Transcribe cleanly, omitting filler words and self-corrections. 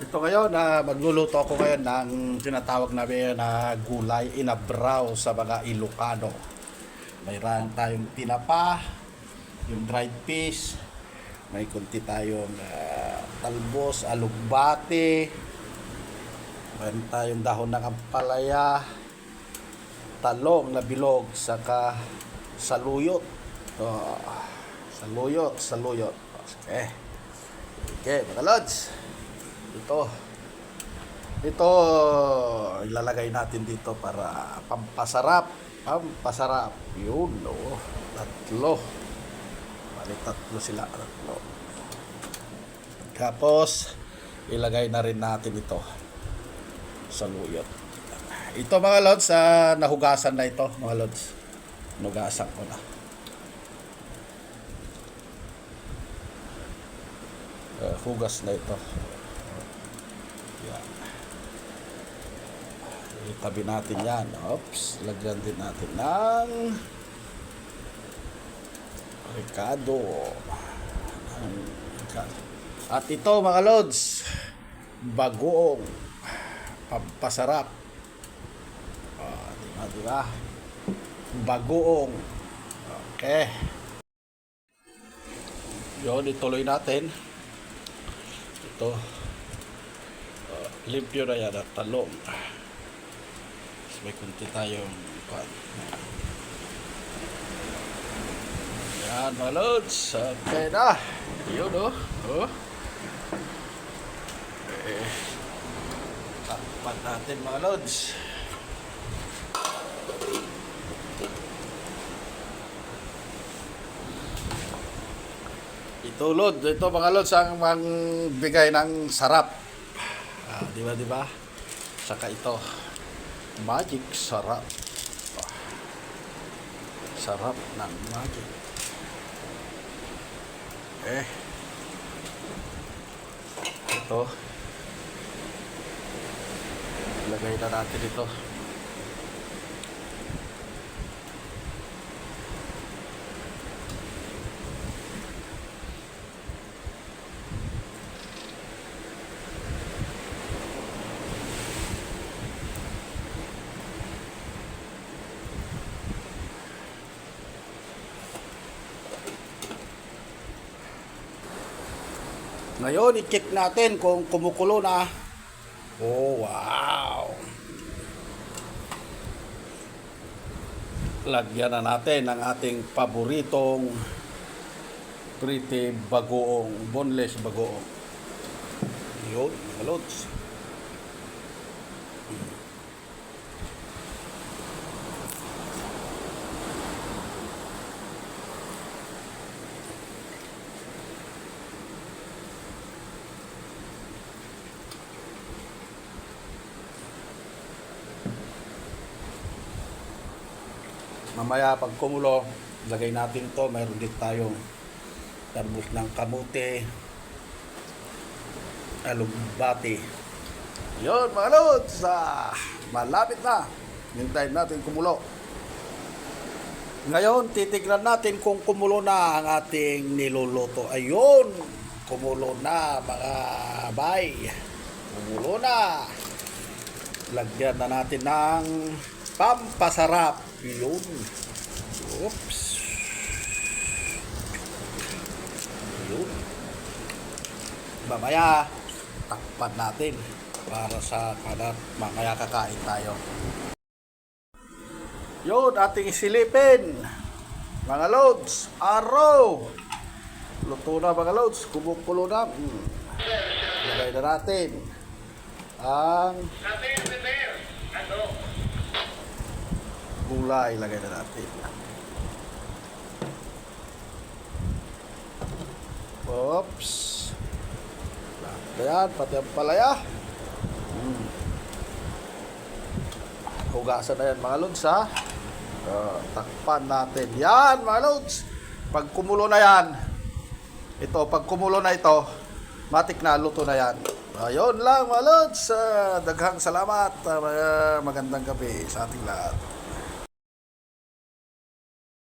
Ito ngayon, magluluto ako ngayon ng tinatawag namin na gulay inabraw sa mga Ilocano. Mayroon tayong tinapa, yung dried fish, may kunti tayong talbos, alugbate, mayroon tayong dahon ng ampalaya, talong na bilog, saka saluyot. Oh, saluyot. Okay, mga lods. Ito ilalagay natin dito para pampasarap. Yun, oh. Tatlo. Bali, tatlo sila. Tatlo. Tapos, ilagay na rin natin ito. Saluyot. Ito mga lods, nahugasan na ito. Mga lods. Nugasan ko na. Hugas na ito. Yan. Itabi natin yan. Oops. Lagyan din natin ng Ricardo. At ito mga lods, bagoong pampasarap. Diba? Bagoong. Okay. Yun, ituloy natin. Ito. Limpyo na yan at talong. So, may kunti tayong yan mga lods. Okay na. Yun takpan natin mga lods. Ito mga lods ang magbigay ng sarap. Diba? Saka ito, magic sarap. Sarap ng magic. Ito. Ilagay na natin ito. Ngayon, i-check natin kung kumukulo na. Oh, wow! Lagyan na natin ang ating paboritong pretty bagoong, boneless bagoong. Yun, mga lods. Mamaya pag kumulo, lagay natin to. Mayroon din tayong talbos ng kamote, alugbate. Yun mga lods, malapit na. Hintayin natin kumulo. Ngayon, titignan natin kung kumulo na ang ating niluluto. Ayun, kumulo na mga bay. Kumulo na. Lagyan na natin ng pampasarap. Yun. Oops. Yun. Mamaya, takpan natin para sa kadat. Mamaya kakain tayo. Yun, ating isilipin. Mga loads, araw. Luto na mga loads, kumukulo na. Lagay na natin ang gulay, lagay na natin. Oops. Ayan, pati ang palaya. Hugasan na yan mga lods, ha. Takpan natin. Yan mga lods. Pag kumulo na yan, pag kumulo na ito, matik na, luto na yan. Ayun lang mga lods. Daghang salamat. Magandang gabi sa ating lahat.